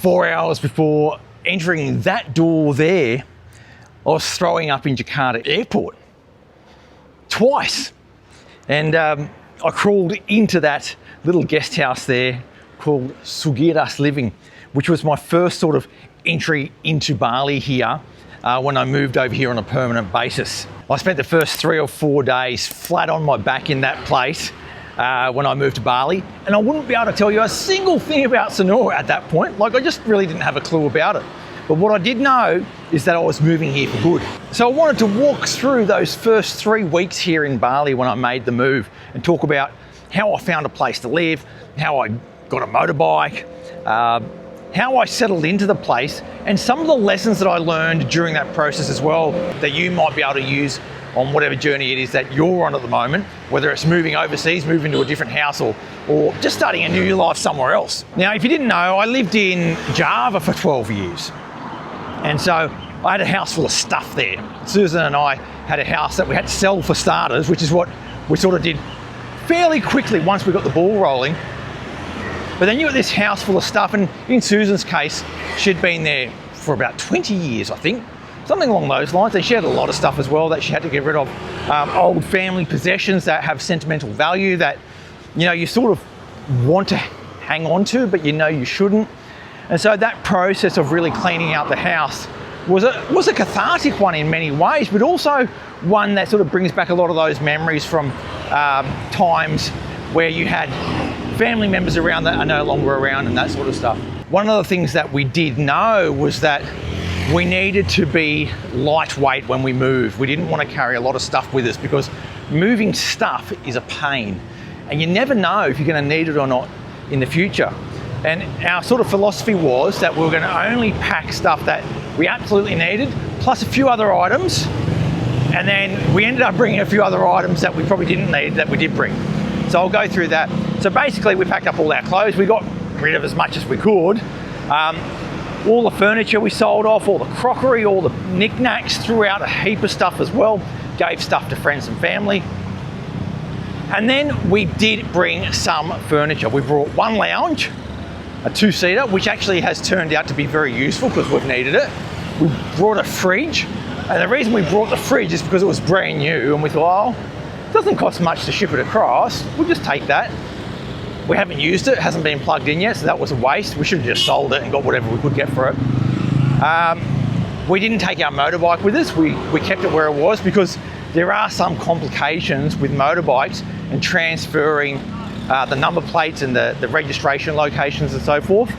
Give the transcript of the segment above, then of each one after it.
4 hours before entering that door there, I was throwing up in Jakarta airport twice. And I crawled into that little guest house there called Sugiras Living, which was my first sort of entry into Bali here when I moved over here on a permanent basis. I spent the first 3 or 4 days flat on my back in that place when I moved to Bali, and I wouldn't be able to tell you a single thing about Sanur at that point. Like, I just really didn't have a clue about it. But what I did know is that I was moving here for good. So I wanted to walk through those first 3 weeks here in Bali when I made the move and talk about how I found a place to live, how I got a motorbike, how I settled into the place, and some of the lessons that I learned during that process as well that you might be able to use on whatever journey it is that you're on at the moment, whether it's moving overseas, moving to a different house, or just starting a new life somewhere else. Now, if you didn't know, I lived in Java for 12 years. And so I had a house full of stuff there. Susan and I had a house that we had to sell for starters, which is what we sort of did fairly quickly once we got the ball rolling. But then you got this house full of stuff, and in Susan's case, she'd been there for about 20 years, I think, something along those lines. And she had a lot of stuff as well that she had to get rid of. Old family possessions that have sentimental value that, you know, you sort of want to hang on to, but you know you shouldn't. And so that process of really cleaning out the house was a cathartic one in many ways, but also one that sort of brings back a lot of those memories from times where you had family members around that are no longer around and that sort of stuff. One of the things that we did know was that we needed to be lightweight when we moved. We didn't want to carry a lot of stuff with us because moving stuff is a pain, and you never know if you're going to need it or not in the future. And our sort of philosophy was that we were going to only pack stuff that we absolutely needed, plus a few other items. And then we ended up bringing a few other items that we probably didn't need that we did bring. So I'll go through that. So basically we packed up all our clothes. We got rid of as much as we could. All the furniture we sold off, all the crockery, all the knickknacks, threw out a heap of stuff as well. Gave stuff to friends and family. And then we did bring some furniture. We brought one lounge, a 2-seater, which actually has turned out to be very useful because we've needed it. We brought a fridge, and the reason we brought the fridge is because it was brand new, and we thought, oh, it doesn't cost much to ship it across, we'll just take that. We haven't used it, it hasn't been plugged in yet, so that was a waste. We should have just sold it and got whatever we could get for it. We didn't take our motorbike with us, we kept it where it was because there are some complications with motorbikes and transferring the number plates and the registration locations and so forth.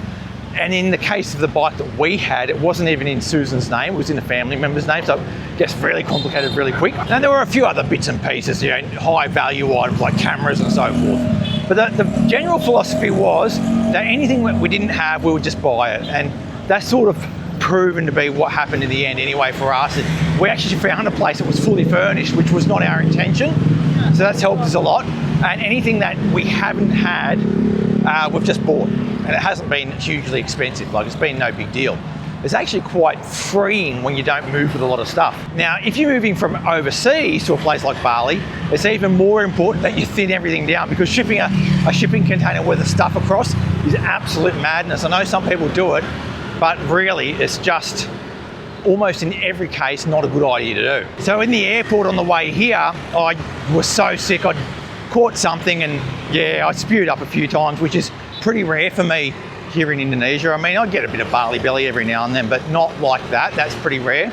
And in the case of the bike that we had, it wasn't even in Susan's name, it was in a family member's name, so it gets really complicated really quick. And there were a few other bits and pieces, you know, high value items like cameras and so forth. But the general philosophy was that anything that we didn't have, we would just buy it. And that's sort of proven to be what happened in the end anyway for us. We actually found a place that was fully furnished, which was not our intention. So that's helped us a lot. And anything that we haven't had, we've just bought. And it hasn't been hugely expensive, like it's been no big deal. It's actually quite freeing when you don't move with a lot of stuff. Now, if you're moving from overseas to a place like Bali, it's even more important that you thin everything down because shipping a shipping container with the stuff across is absolute madness. I know some people do it, but really it's just almost in every case not a good idea to do. So in the airport on the way here, I was so sick, I'd caught something and yeah, I spewed up a few times, which is pretty rare for me here in Indonesia. I mean, I get a bit of Bali belly every now and then, but not like that. That's pretty rare.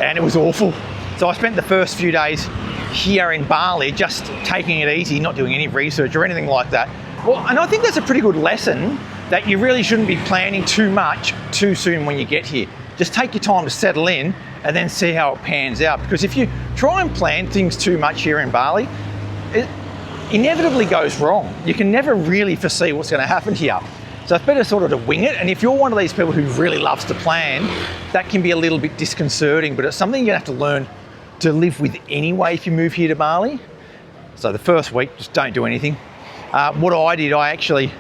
And it was awful. So I spent the first few days here in Bali just taking it easy, not doing any research or anything like that. Well, and I think that's a pretty good lesson that you really shouldn't be planning too much too soon when you get here. Just take your time to settle in and then see how it pans out. Because if you try and plan things too much here in Bali, it inevitably goes wrong. You can never really foresee what's going to happen here. So it's better sort of to wing it. And if you're one of these people who really loves to plan, that can be a little bit disconcerting, but it's something you have to learn to live with anyway if you move here to Bali. So the first week, just don't do anything. What I did, I actually,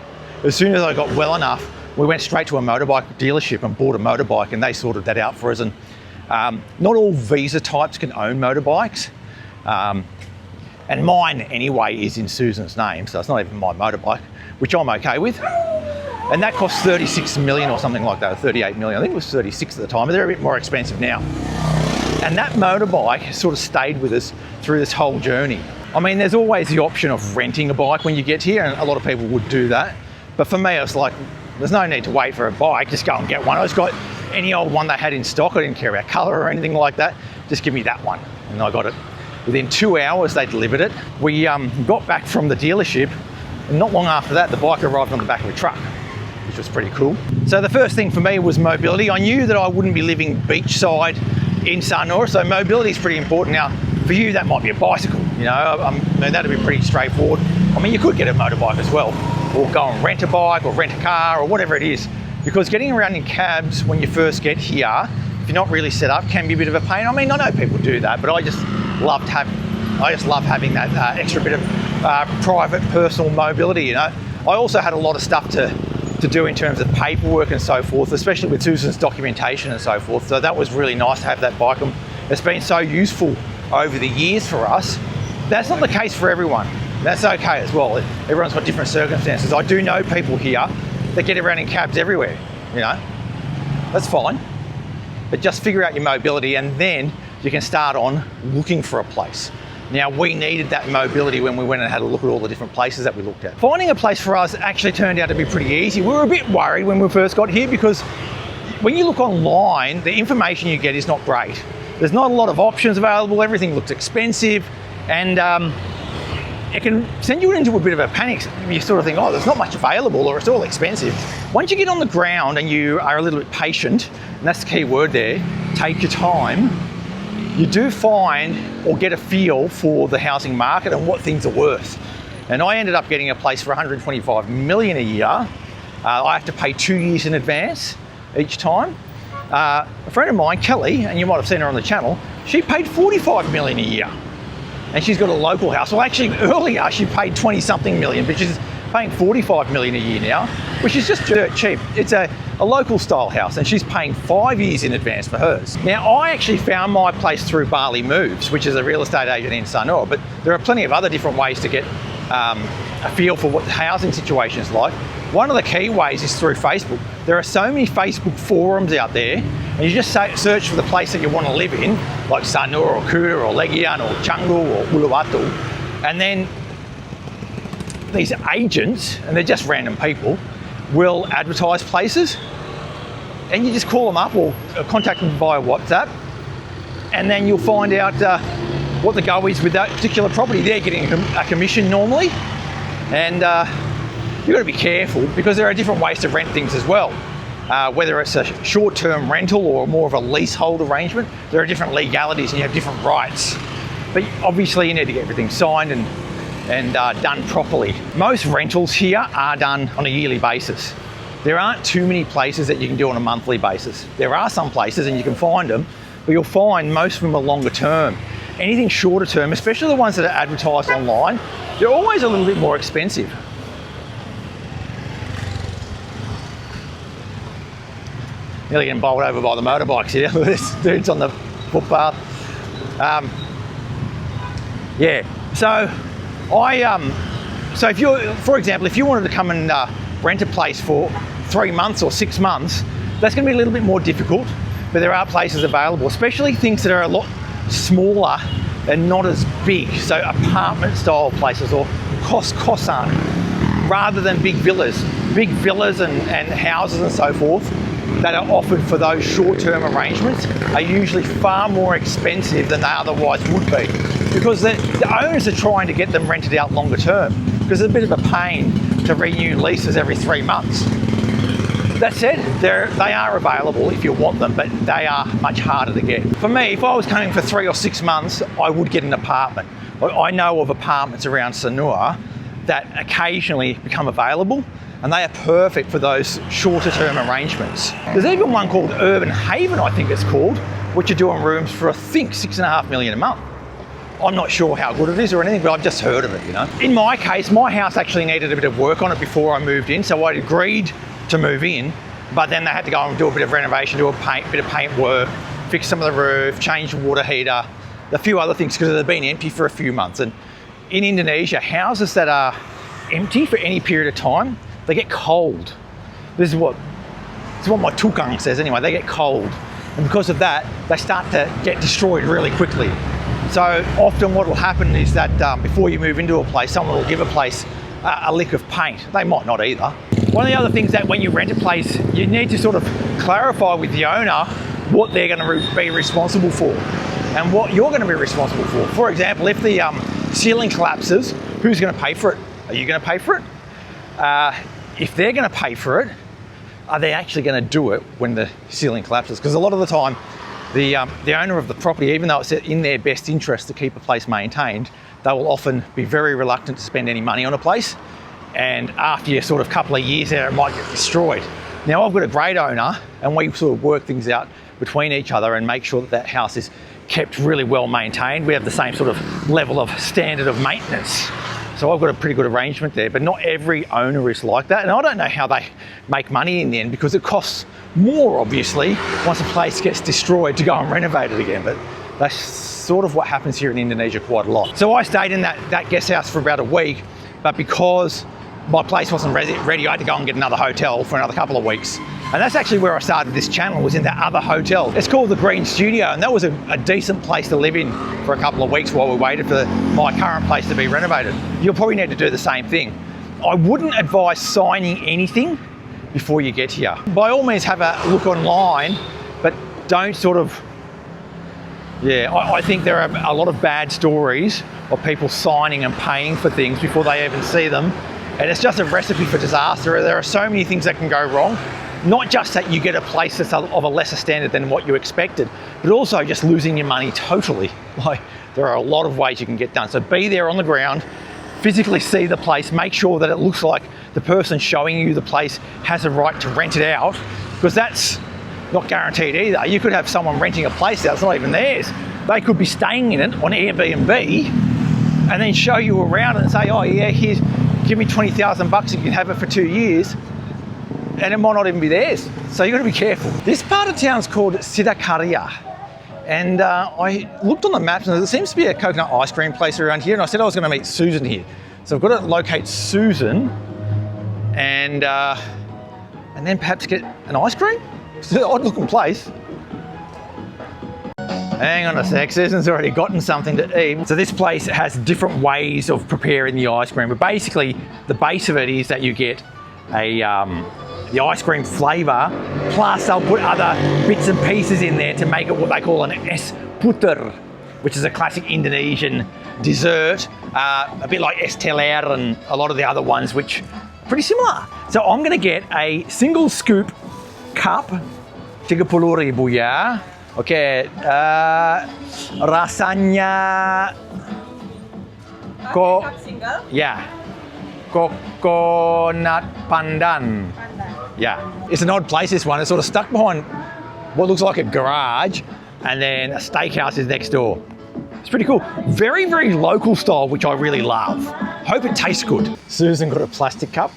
as soon as I got well enough, we went straight to a motorbike dealership and bought a motorbike, and they sorted that out for us. And not all visa types can own motorbikes. And mine anyway is in Susan's name, so it's not even my motorbike, which I'm okay with. And that cost 36 million or something like that, or 38 million. I think it was 36 at the time, but they're a bit more expensive now. And that motorbike sort of stayed with us through this whole journey. I mean, there's always the option of renting a bike when you get here, and a lot of people would do that. But for me, it's like, there's no need to wait for a bike, just go and get one. I just got any old one they had in stock. I didn't care about colour or anything like that. Just give me that one. And I got it. Within 2 hours, they delivered it. We got back from the dealership, and not long after that, the bike arrived on the back of a truck, which was pretty cool. So the first thing for me was mobility. I knew that I wouldn't be living beachside in Sanur, so mobility is pretty important. Now, for you, that might be a bicycle, you know, I mean, that'd be pretty straightforward. I mean, you could get a motorbike as well, or go and rent a bike, or rent a car, or whatever it is, because getting around in cabs when you first get here, if you're not really set up, can be a bit of a pain. I mean, I know people do that, but I just love having that extra bit of private, personal mobility, you know. I also had a lot of stuff to do in terms of paperwork and so forth, especially with Susan's documentation and so forth. So that was really nice to have that bike. It's been so useful over the years for us. That's not the case for everyone. That's okay as well. Everyone's got different circumstances. I do know people here that get around in cabs everywhere, you know. That's fine. But just figure out your mobility, and then you can start on looking for a place. Now, we needed that mobility when we went and had a look at all the different places that we looked at. Finding a place for us actually turned out to be pretty easy. We were a bit worried when we first got here because when you look online, the information you get is not great. There's not a lot of options available, everything looks expensive, and it can send you into a bit of a panic. You sort of think, oh, there's not much available, or it's all expensive. Once you get on the ground and you are a little bit patient, and that's the key word there, take your time, you do find or get a feel for the housing market and what things are worth. And I ended up getting a place for 125 million a year. I have to pay 2 years in advance each time. A friend of mine, Kelly, and you might have seen her on the channel, she paid 45 million a year. And she's got a local house. Well, actually earlier she paid 20 something million, but she's paying 45 million a year now, which is just dirt cheap. It's a local style house, and she's paying 5 years in advance for hers. Now, I actually found my place through Bali Moves, which is a real estate agent in Sanur, but there are plenty of other different ways to get a feel for what the housing situation is like. One of the key ways is through Facebook. There are so many Facebook forums out there, and you just search for the place that you want to live in, like Sanur or Kuta or Legian or Canggu or Uluwatu, and then these agents, and they're just random people, will advertise places, and you just call them up or contact them via WhatsApp, and then you'll find out what the go is with that particular property. They're getting a commission normally, and you've got to be careful because there are different ways to rent things as well. Whether it's a short-term rental or more of a leasehold arrangement, there are different legalities and you have different rights. But obviously you need to get everything signed and done properly. Most rentals here are done on a yearly basis. There aren't too many places that you can do on a monthly basis. There are some places and you can find them, but you'll find most of them are longer term. Anything shorter term, especially the ones that are advertised online, they're always a little bit more expensive. Nearly getting bowled over by the motorbikes here. This dude's on the footpath. Yeah, so so if you're, for example, if you wanted to come and rent a place for 3 months or 6 months, that's going to be a little bit more difficult, but there are places available, especially things that are a lot smaller and not as big. So apartment style places or kosan, rather than big villas. Big villas and houses and so forth that are offered for those short-term arrangements are usually far more expensive than they otherwise would be, because the owners are trying to get them rented out longer term, because it's a bit of a pain to renew leases every 3 months. That said, they are available if you want them, but they are much harder to get. For me, if I was coming for 3 or 6 months, I would get an apartment. I know of apartments around Sanur that occasionally become available, and they are perfect for those shorter term arrangements. There's even one called Urban Haven, I think it's called, which are doing rooms for, I think, 6.5 million a month. I'm not sure how good it is or anything, but I've just heard of it, you know. In my case, my house actually needed a bit of work on it before I moved in, so I'd agreed to move in, but then they had to go and do a bit of renovation, do a bit of paint work, fix some of the roof, change the water heater, a few other things, because they've been empty for a few months. And in Indonesia, houses that are empty for any period of time, they get cold. This is what my tukang says anyway. They get cold, and because of that, they start to get destroyed really quickly. So often what will happen is that before you move into a place, someone will give a place a lick of paint. They might not either. One of the other things that when you rent a place, you need to sort of clarify with the owner what they're going to be responsible for and what you're going to be responsible for. For example, if the ceiling collapses, who's going to pay for it? Are you going to pay for it? If they're going to pay for it, are they actually going to do it when the ceiling collapses? Because a lot of the time, the owner of the property, even though it's in their best interest to keep a place maintained, they will often be very reluctant to spend any money on a place. And after a sort of couple of years there, it might get destroyed. Now, I've got a great owner, and we sort of work things out between each other and make sure that that house is kept really well maintained. We have the same sort of level of standard of maintenance. So I've got a pretty good arrangement there, but not every owner is like that. And I don't know how they make money in the end, because it costs more, obviously, once a place gets destroyed to go and renovate it again. But that's sort of what happens here in Indonesia quite a lot. So I stayed in that guest house for about a week, but because my place wasn't ready, I had to go and get another hotel for another couple of weeks. And that's actually where I started this channel, was in that other hotel. It's called the Green Studio, and that was a decent place to live in for a couple of weeks while we waited for my current place to be renovated. You'll probably need to do the same thing. I wouldn't advise signing anything before you get here. By all means, have a look online, but don't sort of, I think there are a lot of bad stories of people signing and paying for things before they even see them. And it's just a recipe for disaster. There are so many things that can go wrong. Not just that you get a place that's of a lesser standard than what you expected, but also just losing your money totally. Like, there are a lot of ways you can get done. So be there on the ground, physically see the place, make sure that it looks like the person showing you the place has a right to rent it out, because that's not guaranteed either. You could have someone renting a place out, it's not even theirs. They could be staying in it on Airbnb and then show you around and say, oh yeah, here's, give me 20,000 bucks, you can have it for 2 years. And it might not even be theirs. So you've got to be careful. This part of town's called Sidakaria. And I looked on the maps and there seems to be a coconut ice cream place around here. And I said I was going to meet Susan here. So I've got to locate Susan and then perhaps get an ice cream. It's an odd looking place. Hang on a sec, Susan's already gotten something to eat. So this place has different ways of preparing the ice cream. But basically the base of it is that you get the ice cream flavour, plus they'll put other bits and pieces in there to make it what they call an es puter, which is a classic Indonesian dessert, a bit like es teler and a lot of the other ones, which are pretty similar. So I'm going to get a single scoop cup, 30.000 ya. Okay, rasanya cup single? Yeah. Coconut pandan. Yeah, it's an odd place, this one. It's sort of stuck behind what looks like a garage, and then a steakhouse is next door. It's pretty cool. Very, very local style, which I really love. Hope it tastes good. Susan got a plastic cup.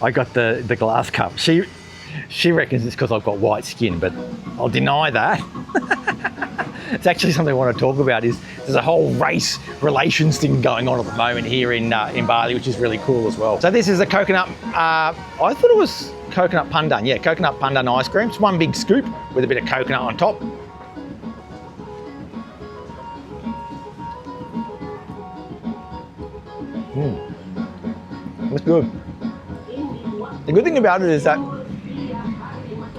I got the glass cup. She reckons it's because I've got white skin, but I'll deny that. It's actually something I want to talk about. Is there's a whole race relations thing going on at the moment here in Bali, which is really cool as well. So this is a coconut, I thought it was coconut pandan. Yeah, coconut pandan ice cream. It's one big scoop with a bit of coconut on top. That's good. The good thing about it is that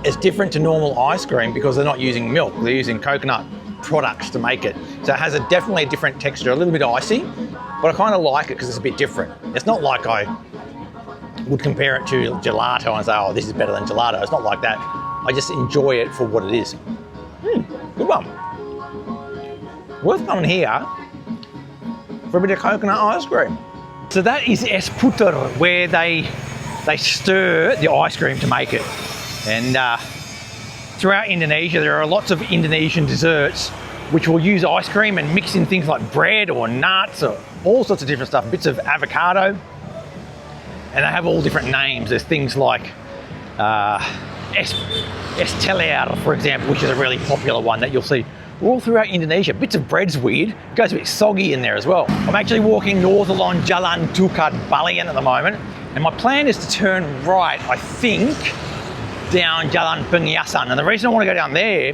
it's different to normal ice cream because they're not using milk, they're using coconut products to make it. So it has definitely a different texture, a little bit icy, but I kind of like it because it's a bit different. It's not like I would compare it to gelato and say, oh, this is better than gelato. It's not like that. I just enjoy it for what it is. Good one. Worth coming here for a bit of coconut ice cream. So that is es puter, where they stir the ice cream to make it. And throughout Indonesia, there are lots of Indonesian desserts which will use ice cream and mix in things like bread or nuts or all sorts of different stuff, bits of avocado. And they have all different names. There's things like es teler, for example, which is a really popular one that you'll see all throughout Indonesia. Bits of bread's weird. It goes a bit soggy in there as well. I'm actually walking north along Jalan Tukad Balian at the moment, And my plan is to turn right, I think, down Jalan Pengiasan. And the reason I want to go down there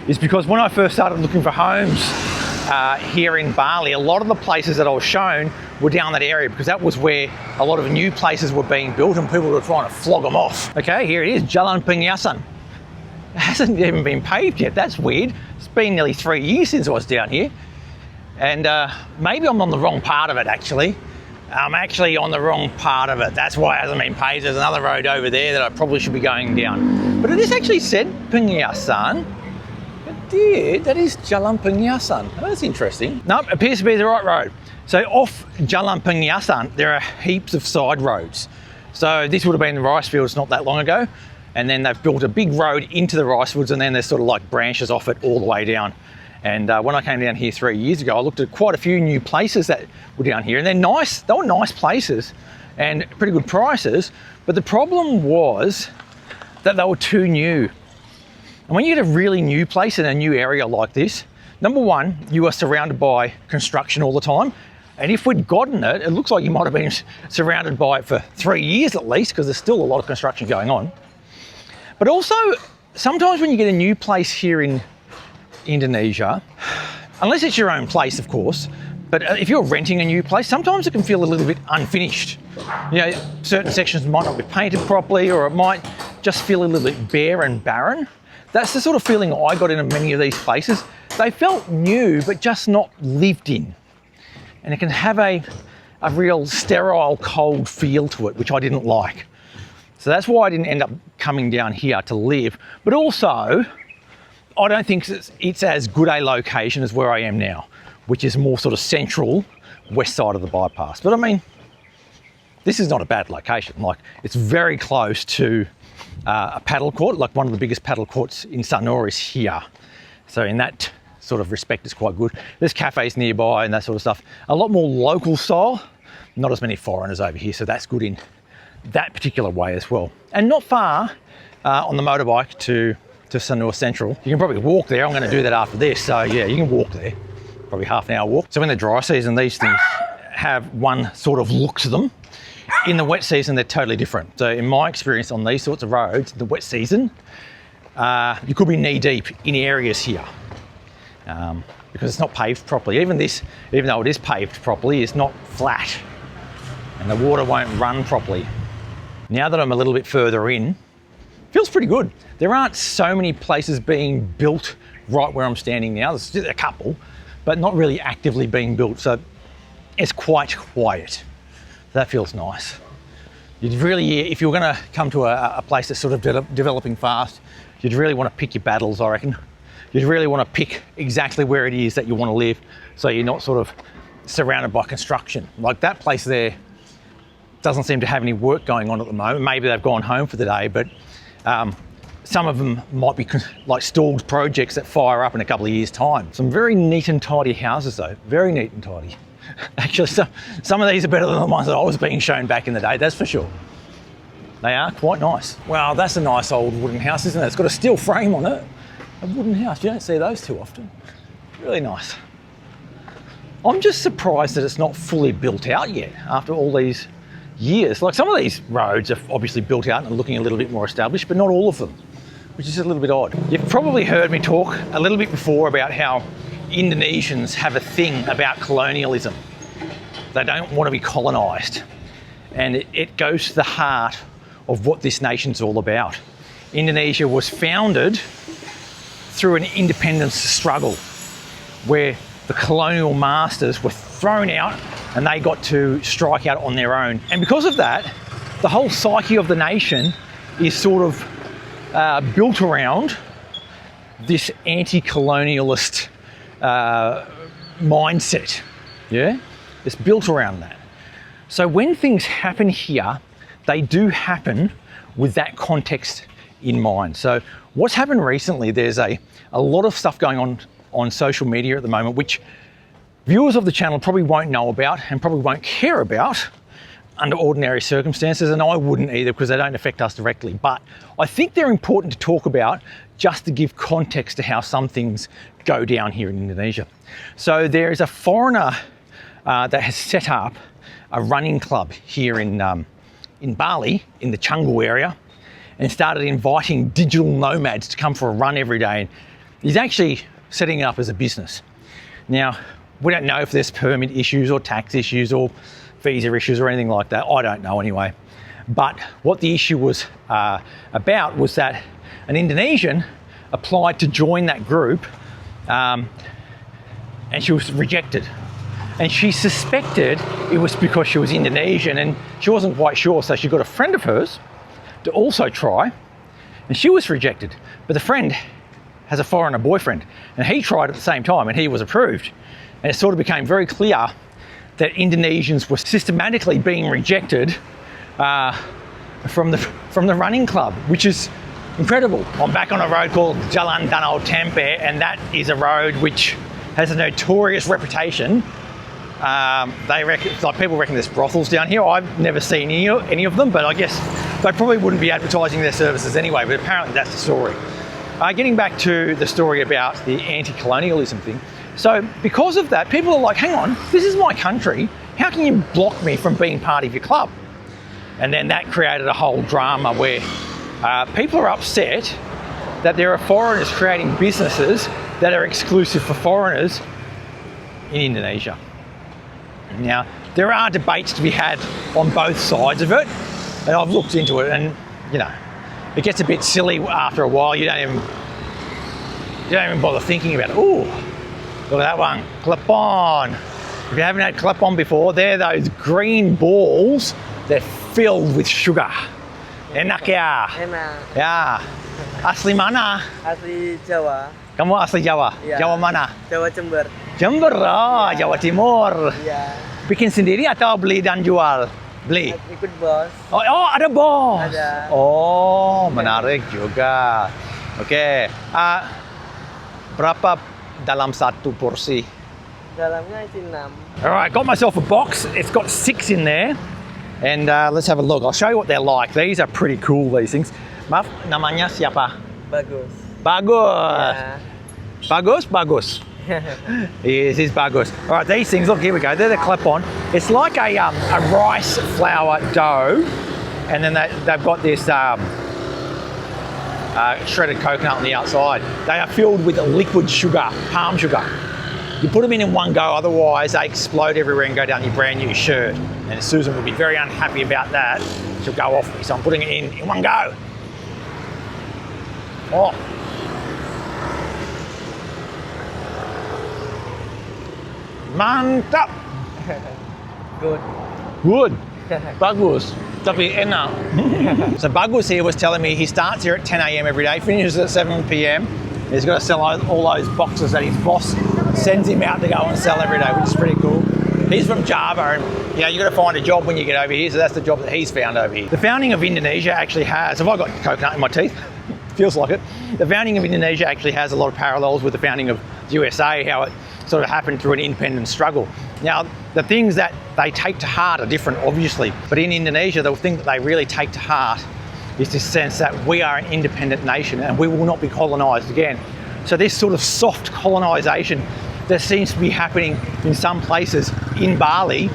is because when I first started looking for homes here in Bali, a lot of the places that I was shown were down that area because that was where a lot of new places were being built and people were trying to flog them off. Okay, here it is, Jalan Pengiasan. It hasn't even been paved yet, that's weird. It's been nearly 3 years since I was down here. And maybe I'm on the wrong part of it actually. I'm actually on the wrong part of it. That's why it hasn't been paved. There's another road over there that I probably should be going down. But it is actually said Pengiasan. It did, that is Jalan Pengiasan. Oh, that's interesting. Nope, appears to be the right road. So off Jalan Pengiasan, there are heaps of side roads. So this would have been the rice fields not that long ago. And then they've built a big road into the rice fields and then there's sort of like branches off it all the way down. And when I came down here 3 years ago, I looked at quite a few new places that were down here and they're nice, they were nice places and pretty good prices. But the problem was that they were too new. And when you get a really new place in a new area like this, number one, you are surrounded by construction all the time. And if we'd gotten it, it looks like you might have been surrounded by it for 3 years at least, because there's still a lot of construction going on. But also, sometimes when you get a new place here in Indonesia, unless it's your own place, of course, but if you're renting a new place, sometimes it can feel a little bit unfinished. You know, certain sections might not be painted properly, or it might just feel a little bit bare and barren. That's the sort of feeling I got in many of these places. They felt new, but just not lived in. And it can have a real sterile, cold feel to it, which I didn't like. So that's why I didn't end up coming down here to live. But also, I don't think it's as good a location as where I am now, which is more sort of central, west side of the bypass. But I mean, this is not a bad location. Like, it's very close to a paddle court. Like, one of the biggest paddle courts in Sanur is here. So in that sort of respect, it's quite good. There's cafes nearby and that sort of stuff. A lot more local style, not as many foreigners over here. So that's good in that particular way as well. And not far on the motorbike to Sanur Central. You can probably walk there. I'm going to do that after this. So yeah, you can walk there. Probably half an hour walk. So in the dry season, these things have one sort of look to them. In the wet season, they're totally different. So in my experience on these sorts of roads, the wet season, you could be knee deep in areas here because it's not paved properly. Even though it is paved properly, it's not flat and the water won't run properly. Now that I'm a little bit further in, feels pretty good. There aren't so many places being built right where I'm standing now. There's just a couple, but not really actively being built. So it's quite quiet. That feels nice. You'd really, if you're going to come to a place that's sort of developing fast, you'd really want to pick your battles, I reckon. You'd really want to pick exactly where it is that you want to live, so you're not sort of surrounded by construction. Like that place there doesn't seem to have any work going on at the moment. Maybe they've gone home for the day, but some of them might be like stalled projects that fire up in a couple of years' time. Some very neat and tidy houses though, very neat and tidy. Actually, some of these are better than the ones that I was being shown back in the day, that's for sure. They are quite nice. Wow, that's a nice old wooden house, isn't it? It's got a steel frame on it. A wooden house, you don't see those too often. Really nice. I'm just surprised that it's not fully built out yet after all these years. Like, some of these roads are obviously built out and looking a little bit more established, but not all of them, which is a little bit odd. You've probably heard me talk a little bit before about how Indonesians have a thing about colonialism. They don't want to be colonised. And it goes to the heart of what this nation's all about. Indonesia was founded through an independence struggle where the colonial masters were thrown out and they got to strike out on their own. And because of that, the whole psyche of the nation is sort of built around this anti-colonialist mindset. Yeah, it's built around that. So when things happen here, they do happen with that context in mind. So what's happened recently, there's a lot of stuff going on social media at the moment, which viewers of the channel probably won't know about and probably won't care about under ordinary circumstances, and I wouldn't either because they don't affect us directly. But I think they're important to talk about just to give context to how some things go down here in Indonesia. So there is a foreigner that has set up a running club here in in Bali, in the Canggu area, and started inviting digital nomads to come for a run every day. And he's actually setting it up as a business. Now, we don't know if there's permit issues or tax issues or visa issues or anything like that. I don't know anyway. But what the issue was about was that an Indonesian applied to join that group and she was rejected. And she suspected it was because she was Indonesian and she wasn't quite sure. So she got a friend of hers to also try, and she was rejected. But the friend has a foreigner boyfriend and he tried at the same time and he was approved. And it sort of became very clear that Indonesians were systematically being rejected from the running club, which is incredible. I'm back on a road called Jalan Danau Tempe, and that is a road which has a notorious reputation. People reckon there's brothels down here. I've never seen any of them, but I guess they probably wouldn't be advertising their services anyway, but apparently that's the story. Getting back to the story about the anti-colonialism thing. So because of that, people are like, hang on, this is my country. How can you block me from being part of your club? And then that created a whole drama where people are upset that there are foreigners creating businesses that are exclusive for foreigners in Indonesia. Now, there are debates to be had on both sides of it, and I've looked into it, and you know, it gets a bit silly after a while. You don't even bother thinking about it. Ooh, look at that one, clip-on. If you haven't had clip-on before, they're those green balls. They're filled with sugar. Enak ya? Enak. Ya. Asli mana? Asli Jawa. Kamu asli Jawa? Ya. Jawa mana? Jawa Jember. Jember, oh, Jawa Timur. Iya. Bikin sendiri atau beli dan jual? Beli? Ikut bos. Oh, ada bos? Ada. Oh, menarik juga. Oke. Berapa dalam satu porsi? Dalamnya isi 6. All right, got myself a box. It's got 6 in there. And let's have a look. I'll show you what they're like. These are pretty cool, these things. Maaf, namanya siapa? Bagus. Bagus. Ya. Bagus, bagus. Yes, it's bagus. All right, these things, look, here we go. They're the clip-on. It's like a rice flour dough. And then they've got this shredded coconut on the outside. They are filled with liquid sugar, palm sugar. You put them in one go, otherwise they explode everywhere and go down your brand new shirt. And Susan will be very unhappy about that. She'll go off me, so I'm putting it in one go. Oh. Mantap. Good. Good. Bagus. Tapi enak. So Bagus here was telling me he starts here at 10 a.m. every day, finishes at 7 p.m. He's got to sell all those boxes that his boss sends him out to go and sell every day, which is pretty cool. He's from Java, and you know, you got to find a job when you get over here, so that's the job that he's found over here. The founding of Indonesia actually has, have I got coconut in my teeth? Feels like it. The founding of Indonesia actually has a lot of parallels with the founding of the USA, how it sort of happened through an independent struggle. Now, the things that they take to heart are different, obviously, but in Indonesia, the thing that they really take to heart is this sense that we are an independent nation and we will not be colonised again. So this sort of soft colonisation that seems to be happening in some places in Bali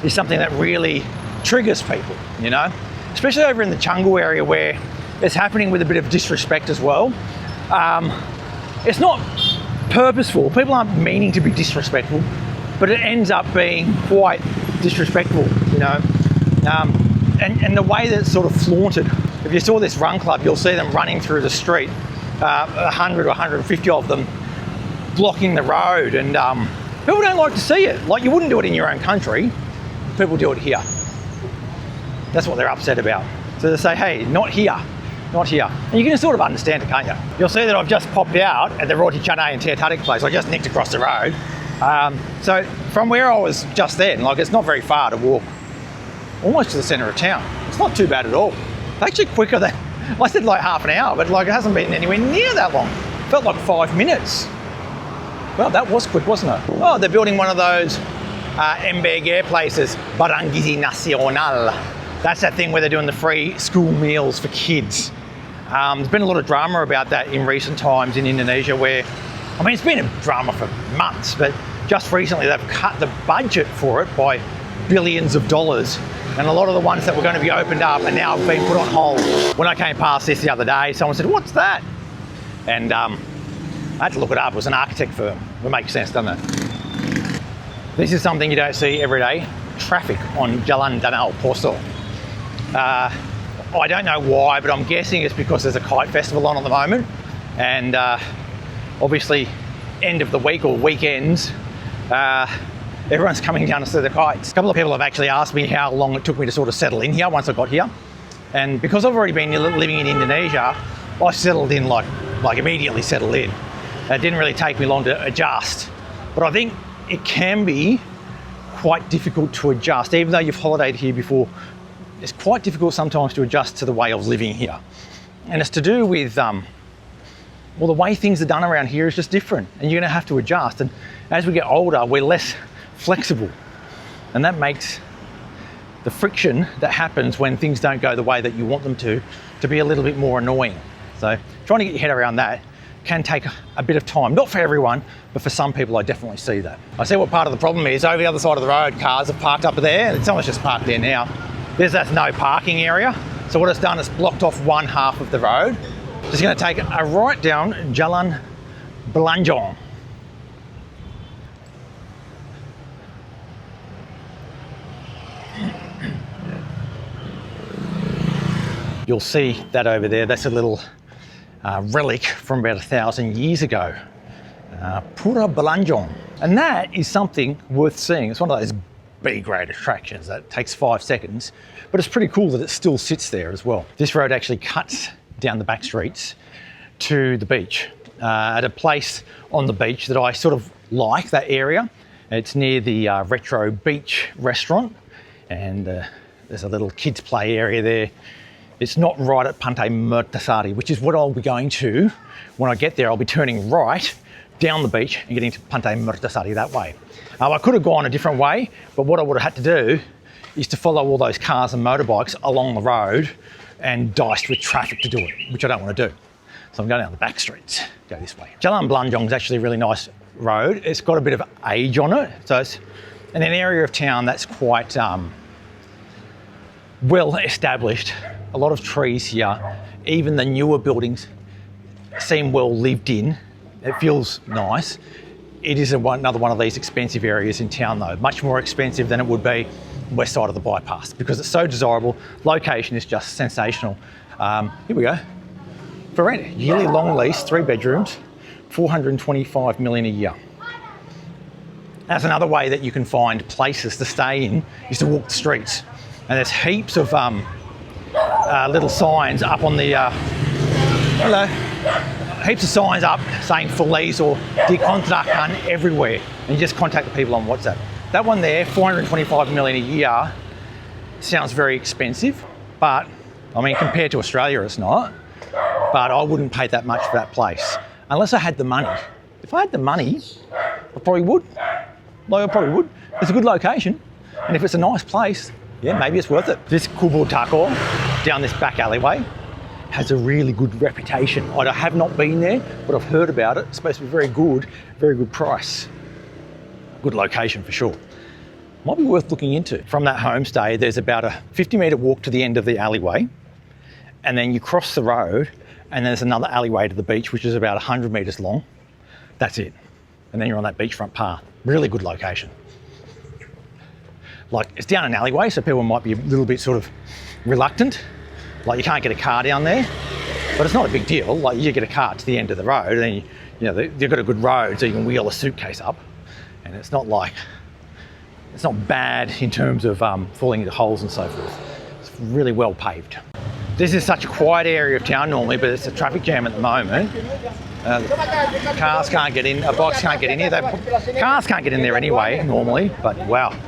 is something that really triggers people, you know, especially over in the Canggu area where it's happening with a bit of disrespect as well. It's not purposeful. People aren't meaning to be disrespectful, but it ends up being quite disrespectful, you know. And the way that it's sort of flaunted. If you saw this run club, you'll see them running through the street, 100 or 150 of them blocking the road, and people don't like to see it. Like, you wouldn't do it in your own country, people do it here. That's what they're upset about. So they say, hey, not here, not here. And you can sort of understand it, can't you? You'll see that I've just popped out at the Roti Canai and Teh Tarik place. I just nicked across the road. So from where I was just then, like, it's not very far to walk almost to the centre of town. It's not too bad at all. It's actually quicker than, I said like half an hour, but like it hasn't been anywhere near that long. It felt like 5 minutes. Well, that was quick, wasn't it? Oh, they're building one of those MBG places, Barang Gizi Nasional. That's that thing where they're doing the free school meals for kids. There's been a lot of drama about that in recent times in Indonesia where, I mean, it's been a drama for months, but just recently they've cut the budget for it by billions of dollars And a lot of the ones that were going to be opened up are now being put on hold. When I came past this the other day, someone said, "What's that?" And I had to look it up. It was an architect firm. It makes sense, doesn't it? This is something you don't see every day. Traffic on Jalan Danau Poso. I don't know why, but I'm guessing it's because there's a kite festival on at the moment. And obviously, end of the week or weekends, everyone's coming down to see the kites. A couple of people have actually asked me how long it took me to sort of settle in here once I got here. And because I've already been living in Indonesia, I settled in like immediately settled in. It didn't really take me long to adjust. But I think it can be quite difficult to adjust. Even though you've holidayed here before, it's quite difficult sometimes to adjust to the way of living here. And it's to do with, well, the way things are done around here is just different, and you're gonna have to adjust. And as we get older, we're less flexible. And that makes the friction that happens when things don't go the way that you want them to be a little bit more annoying. So trying to get your head around that can take a bit of time. Not for everyone, but for some people I definitely see that. I see what part of the problem is. Over the other side of the road, cars have parked up there, and someone's just parked there now. There's that no parking area. So what it's done is blocked off one half of the road. Just gonna take a right down Jalan Belanjong. You'll see that over there, that's a little relic from about 1,000 years ago. Pura Belanjong. And that is something worth seeing. It's one of those B-grade attractions that takes 5 seconds, but it's pretty cool that it still sits there as well. This road actually cuts down the back streets to the beach at a place on the beach that I sort of like, that area. It's near the Retro Beach restaurant, and there's a little kids play area there. It's not right at Pantai Mertasari, which is what I'll be going to when I get there. I'll be turning right down the beach and getting to Pantai Mertasari that way. I could have gone a different way, but what I would have had to do is to follow all those cars and motorbikes along the road and diced with traffic to do it, which I don't want to do. So I'm going down the back streets, go this way. Jalan Belanjong is actually a really nice road. It's got a bit of age on it. So it's in an area of town that's quite well established. A lot of trees here. Even the newer buildings seem well lived in. It feels nice. It is another one of these expensive areas in town though, much more expensive than it would be west side of the bypass because it's so desirable. Location is just sensational. Here we go. For rent, yearly long lease, 3 bedrooms, 425 million a year. That's another way that you can find places to stay in, is to walk the streets. And there's heaps of little signs up on the, hello. Heaps of signs up saying for lease or dikontrakan everywhere, and you just contact the people on WhatsApp. That one there, 425 million a year, sounds very expensive, but I mean, compared to Australia, it's not. But I wouldn't pay that much for that place unless I had the money. If I had the money, I probably would. Like, I probably would. It's a good location, and if it's a nice place, yeah, maybe it's worth it. This Kubur Tako down this back alleyway has a really good reputation. I have not been there, but I've heard about it. It's supposed to be very good price. Good location for sure. Might be worth looking into. From that homestay, there's about a 50-metre walk to the end of the alleyway, and then you cross the road, and there's another alleyway to the beach, which is about 100 metres long. That's it. And then you're on that beachfront path. Really good location. Like, it's down an alleyway, so people might be a little bit sort of reluctant. Like, you can't get a car down there, but it's not a big deal. Like, you get a car to the end of the road, and then you know they've got a good road, so you can wheel a suitcase up, and it's not bad in terms of falling into holes and so forth. It's really well paved. This is such a quiet area of town normally, but it's a traffic jam at the moment. Cars can't get in, bikes can't get in here. Cars can't get in there anyway normally, but wow,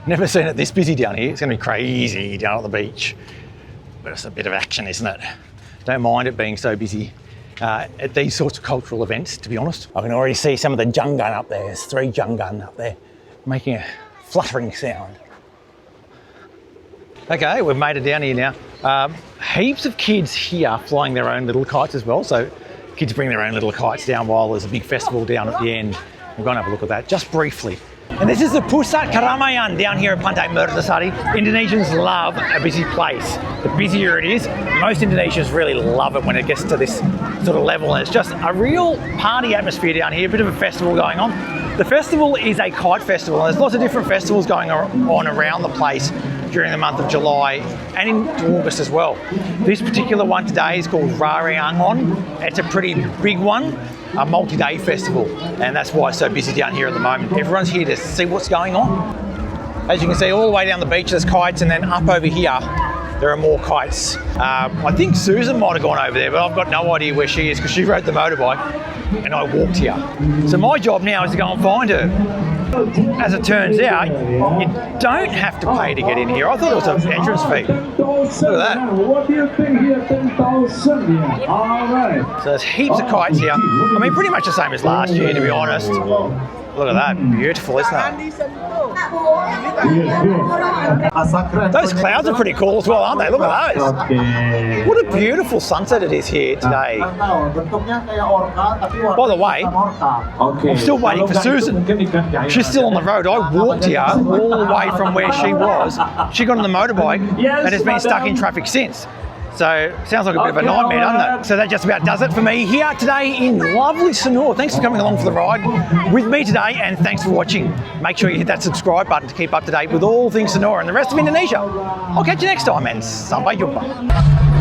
never seen it this busy down here. It's going to be crazy down at the beach. But it's a bit of action, isn't it? Don't mind it being so busy at these sorts of cultural events, to be honest. I can already see some of the jungun up there. There's 3 jungun up there making a fluttering sound. Okay, we've made it down here now. Heaps of kids here flying their own little kites as well. So kids bring their own little kites down while there's a big festival down at the end. We're going to have a look at that just briefly. And this is the Pusat Keramaian down here at Pantai Mertasari. Indonesians love a busy place. The busier it is, most Indonesians really love it when it gets to this sort of level, and it's just a real party atmosphere down here, a bit of a festival going on. The festival is a kite festival, and there's lots of different festivals going on around the place during the month of July and into August as well. This particular one today is called Retracing. It's a pretty big one, a multi-day festival, and that's why it's so busy down here at the moment. Everyone's here to see what's going on. As you can see, all the way down the beach there's kites, and then up over here there are more kites. I think Susan might have gone over there, but I've got no idea where she is because she rode the motorbike and I walked here. So my job now is to go and find her. As it turns out, you don't have to pay to get in here. I thought it was an entrance fee. Look at that. What do you think here? 10,000. All right. So there's heaps of kites here. I mean, pretty much the same as last year, to be honest. Look at that, beautiful, isn't it? Those clouds are pretty cool as well, aren't they? Look at those. What a beautiful sunset it is here today. By the way, I'm still waiting for Susan. She's still on the road. I walked here all the way from where she was. She got on the motorbike and has been stuck in traffic since. So, sounds like a bit of a nightmare, doesn't it? So that just about does it for me here today in lovely Sanur. Thanks for coming along for the ride with me today, and thanks for watching. Make sure you hit that subscribe button to keep up to date with all things Sanur and the rest of Indonesia. I'll catch you next time, and sampai jumpa.